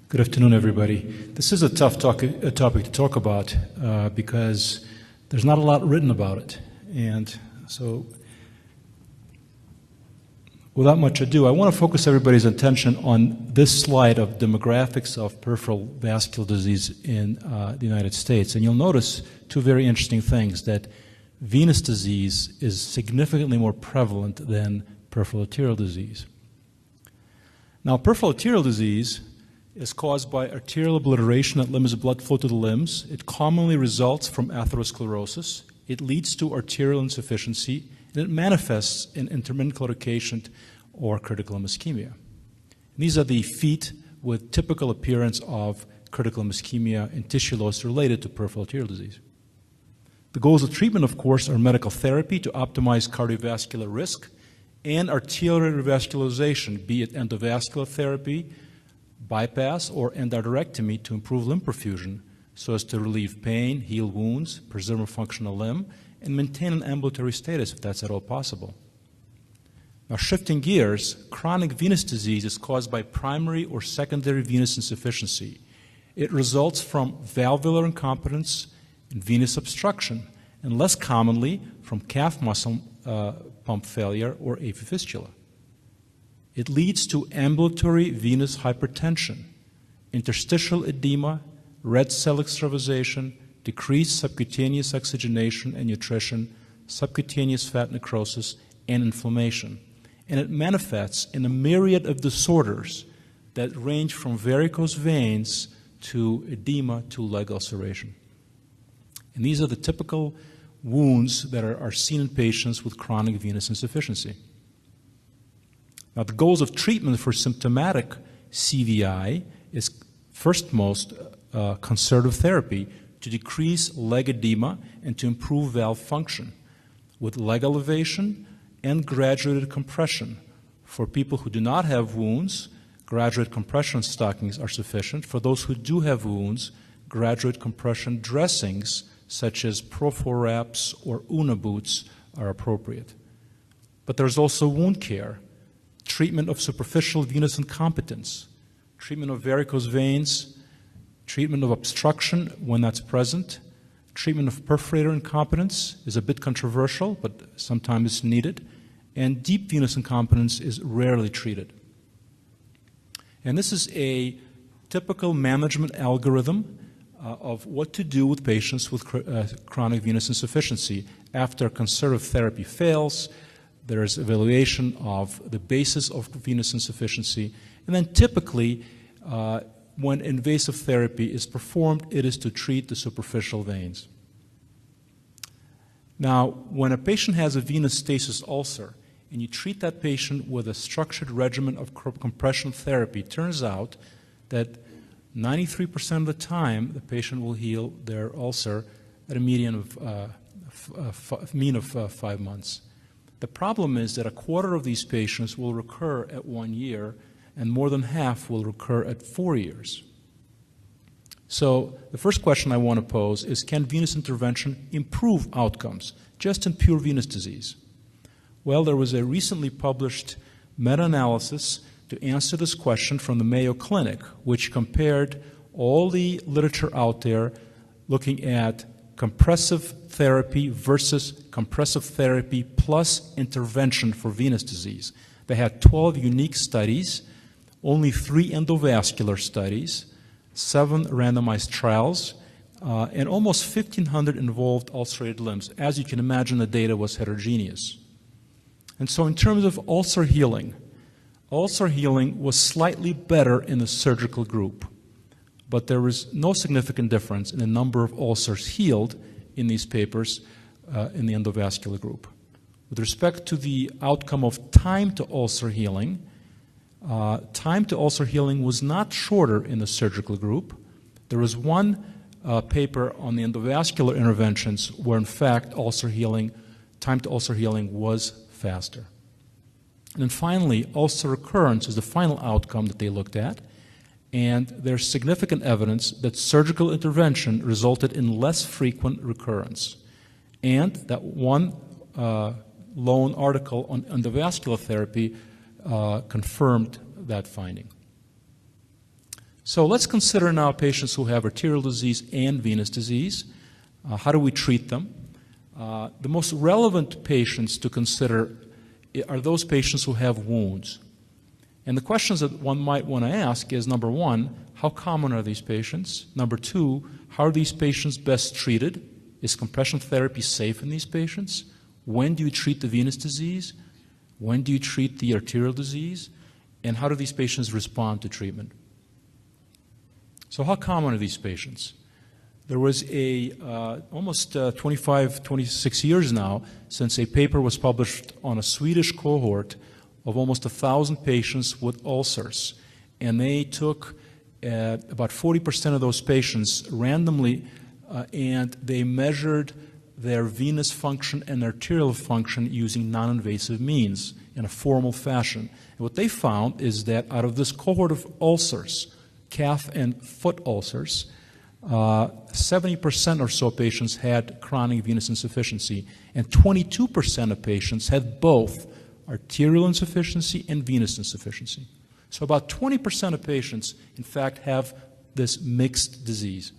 Good afternoon, everybody. This is a tough topic to talk about because there's not a lot written about it. And so, without much ado, I want to focus everybody's attention on this slide of demographics of peripheral vascular disease in the United States. And you'll notice two very interesting things, that venous disease is significantly more prevalent than peripheral arterial disease. Now, peripheral arterial disease is caused by arterial obliteration that limits blood flow to the limbs. It commonly results from atherosclerosis. It leads to arterial insufficiency, and it manifests in intermittent claudication or critical ischemia. And these are the feet with typical appearance of critical ischemia and tissue loss related to peripheral arterial disease. The goals of treatment, of course, are medical therapy to optimize cardiovascular risk and arterial revascularization, be it endovascular therapy, bypass, or endarterectomy to improve limb perfusion so as to relieve pain, heal wounds, preserve a functional limb, and maintain an ambulatory status if that's at all possible. Now, shifting gears, chronic venous disease is caused by primary or secondary venous insufficiency. It results from valvular incompetence and venous obstruction, and less commonly from calf muscle pump failure or AV fistula. It leads to ambulatory venous hypertension, interstitial edema, red cell extravasation, decreased subcutaneous oxygenation and nutrition, subcutaneous fat necrosis, and inflammation. And it manifests in a myriad of disorders that range from varicose veins to edema to leg ulceration. And these are the typical wounds that are seen in patients with chronic venous insufficiency. Now, the goals of treatment for symptomatic CVI is firstmost conservative therapy to decrease leg edema and to improve valve function with leg elevation and graduated compression. For people who do not have wounds, graduate compression stockings are sufficient. For those who do have wounds, graduate compression dressings such as Peripheral wraps or Una boots are appropriate. But there's also wound care, treatment of superficial venous incompetence, treatment of varicose veins, treatment of obstruction when that's present, treatment of perforator incompetence is a bit controversial, but sometimes it's needed, and deep venous incompetence is rarely treated. And this is a typical management algorithm of what to do with patients with chronic venous insufficiency. After conservative therapy fails, there is evaluation of the basis of venous insufficiency, and then typically, when invasive therapy is performed, it is to treat the superficial veins. Now, when a patient has a venous stasis ulcer, and you treat that patient with a structured regimen of compression therapy, it turns out that 93% of the time, the patient will heal their ulcer at a mean of 5 months. The problem is that a quarter of these patients will recur at 1 year, and more than half will recur at 4 years. So the first question I want to pose is, can venous intervention improve outcomes just in pure venous disease? Well, there was a recently published meta-analysis to answer this question from the Mayo Clinic, which compared all the literature out there looking at compressive therapy versus compressive therapy plus intervention for venous disease. They had 12 unique studies, only 3 endovascular studies, 7 randomized trials, and almost 1,500 involved ulcerated limbs. As you can imagine, the data was heterogeneous. And so in terms of ulcer healing was slightly better in the surgical group, but there was no significant difference in the number of ulcers healed in these papers in the endovascular group. With respect to the outcome of time to ulcer healing was not shorter in the surgical group. There was one paper on the endovascular interventions where, in fact, time to ulcer healing was faster. And then finally, ulcer recurrence is the final outcome that they looked at, and there's significant evidence that surgical intervention resulted in less frequent recurrence. And that one lone article on endovascular therapy confirmed that finding. So let's consider now patients who have arterial disease and venous disease. How do we treat them? The most relevant patients to consider are those patients who have wounds. And the questions that one might want to ask is, number one, how common are these patients? Number two, how are these patients best treated? Is compression therapy safe in these patients? When do you treat the venous disease? When do you treat the arterial disease? And how do these patients respond to treatment? So how common are these patients? There was almost 25, 26 years now since a paper was published on a Swedish cohort of almost 1,000 patients with ulcers. And they took about 40% of those patients randomly and they measured their venous function and arterial function using non-invasive means in a formal fashion. And what they found is that out of this cohort of ulcers, calf and foot ulcers, 70% or so patients had chronic venous insufficiency, and 22% of patients had both arterial insufficiency and venous insufficiency. So about 20% of patients, in fact, have this mixed disease.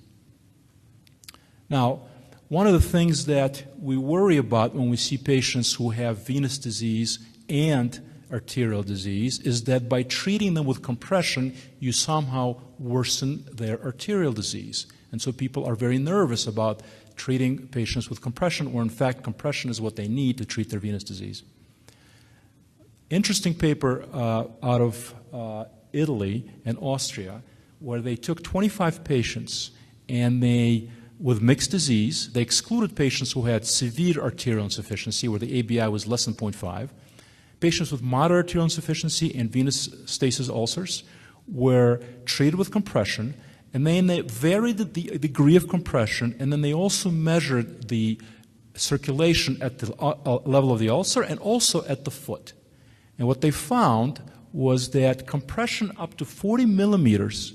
Now, one of the things that we worry about when we see patients who have venous disease and arterial disease is that by treating them with compression, you somehow worsen their arterial disease. And so people are very nervous about treating patients with compression, where in fact compression is what they need to treat their venous disease. Interesting paper out of Italy and Austria, where they took 25 patients and with mixed disease, they excluded patients who had severe arterial insufficiency, where the ABI was less than 0.5. Patients with moderate arterial insufficiency and venous stasis ulcers were treated with compression, and then they varied the degree of compression, and then they also measured the circulation at the level of the ulcer and also at the foot. And what they found was that compression up to 40 millimeters,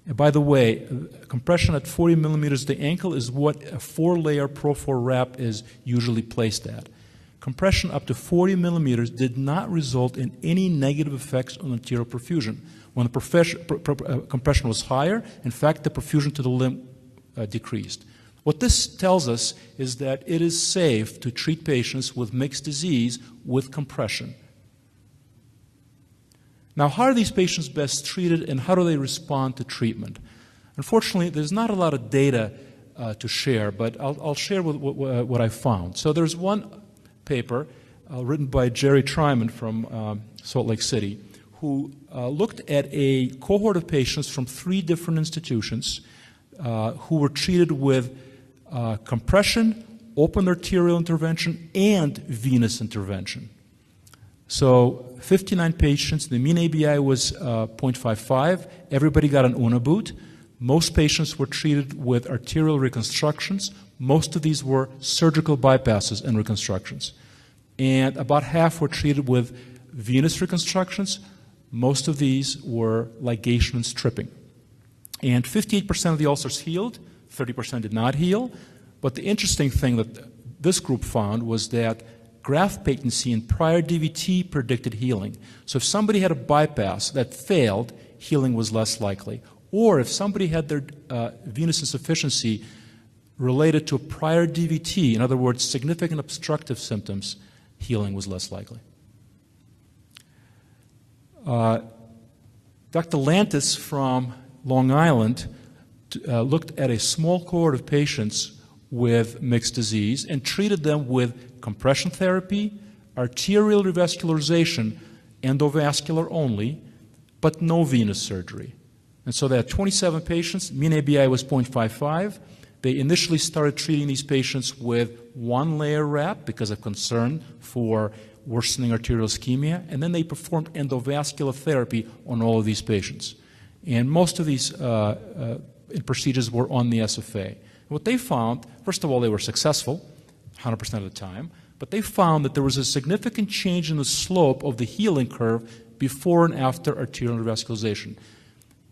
and by the way, compression at 40 millimeters the ankle is what a 4-layer Pro4 wrap is usually placed at. Compression up to 40 millimeters did not result in any negative effects on arterial perfusion. When the compression was higher, in fact, the perfusion to the limb decreased. What this tells us is that it is safe to treat patients with mixed disease with compression. Now, how are these patients best treated and how do they respond to treatment? Unfortunately, there's not a lot of data to share, but I'll share what I found. So there's one paper written by Jerry Tryman from Salt Lake City, who looked at a cohort of patients from 3 different institutions who were treated with compression, open arterial intervention, and venous intervention. So 59 patients, the mean ABI was 0.55. Everybody got an Unaboot. Most patients were treated with arterial reconstructions. Most of these were surgical bypasses and reconstructions. And about half were treated with venous reconstructions. Most of these were ligation and stripping. And 58% of the ulcers healed, 30% did not heal. But the interesting thing that this group found was that graft patency and prior DVT predicted healing. So if somebody had a bypass that failed, healing was less likely. Or if somebody had their venous insufficiency related to a prior DVT, in other words, significant obstructive symptoms, healing was less likely. Dr. Lantis from Long Island looked at a small cohort of patients with mixed disease and treated them with compression therapy, arterial revascularization, endovascular only, but no venous surgery. And so they had 27 patients, mean ABI was 0.55. They initially started treating these patients with 1-layer wrap because of concern for worsening arterial ischemia, and then they performed endovascular therapy on all of these patients. And most of these procedures were on the SFA. What they found, first of all, they were successful 100% of the time, but they found that there was a significant change in the slope of the healing curve before and after arterial revascularization.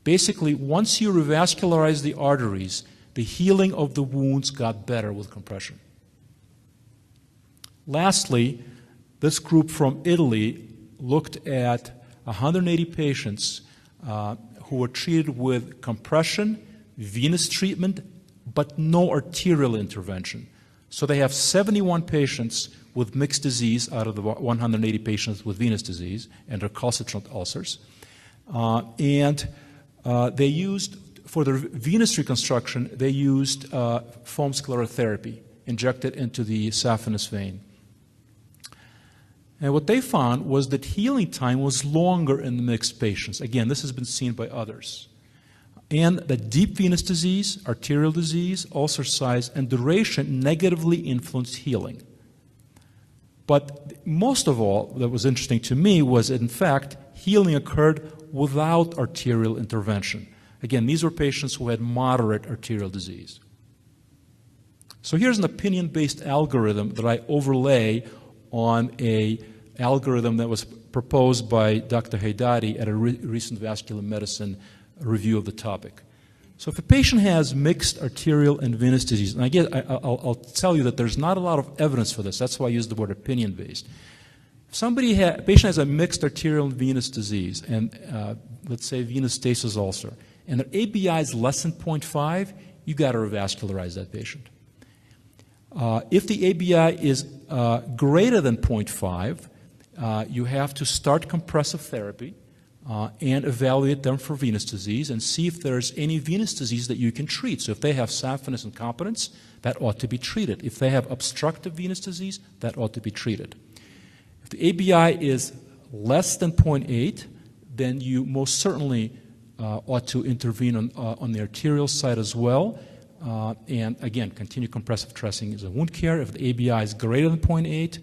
Basically, once you revascularize the arteries, the healing of the wounds got better with compression. Lastly, this group from Italy looked at 180 patients who were treated with compression, venous treatment, but no arterial intervention. So they have 71 patients with mixed disease out of the 180 patients with venous disease and recalcitrant ulcers. They used, for the venous reconstruction, they used foam sclerotherapy injected into the saphenous vein. And what they found was that healing time was longer in the mixed patients. Again, this has been seen by others. And that deep venous disease, arterial disease, ulcer size, and duration negatively influenced healing. But most of all, that was interesting to me was, in fact, healing occurred without arterial intervention. Again, these were patients who had moderate arterial disease. So here's an opinion-based algorithm that I overlay on an algorithm that was proposed by Dr. Haydari at a recent vascular medicine review of the topic. So if a patient has mixed arterial and venous disease, and again, I'll tell you that there's not a lot of evidence for this. That's why I use the word opinion-based. If a patient has a mixed arterial and venous disease, and let's say venous stasis ulcer, and their ABI is less than 0.5, you got to revascularize that patient. If the ABI is greater than 0.5, you have to start compressive therapy and evaluate them for venous disease and see if there's any venous disease that you can treat. So if they have saphenous incompetence, that ought to be treated. If they have obstructive venous disease, that ought to be treated. If the ABI is less than 0.8, then you most certainly ought to intervene on the arterial side as well. And again, continued compressive dressing is a wound care. If the ABI is greater than 0.8,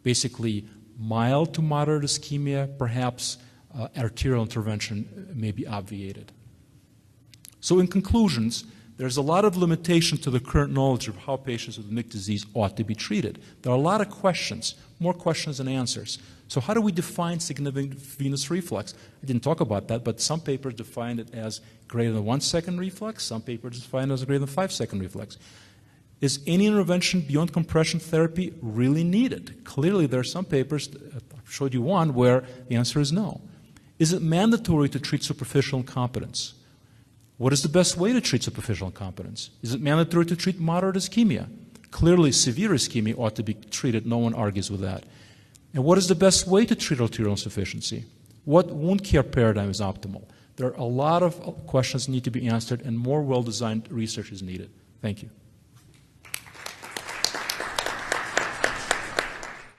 basically mild to moderate ischemia, perhaps arterial intervention may be obviated. So in conclusions, there's a lot of limitation to the current knowledge of how patients with mixed disease ought to be treated. There are a lot of questions, more questions than answers. So how do we define significant venous reflux? I didn't talk about that, but some papers define it as greater than 1 second reflux. Some papers define it as greater than 5 second reflux. Is any intervention beyond compression therapy really needed? Clearly, there are some papers, I showed you one, where the answer is no. Is it mandatory to treat superficial incompetence? What is the best way to treat superficial incompetence? Is it mandatory to treat moderate ischemia? Clearly, severe ischemia ought to be treated. No one argues with that. And what is the best way to treat arterial insufficiency? What wound care paradigm is optimal? There are a lot of questions that need to be answered, and more well-designed research is needed. Thank you.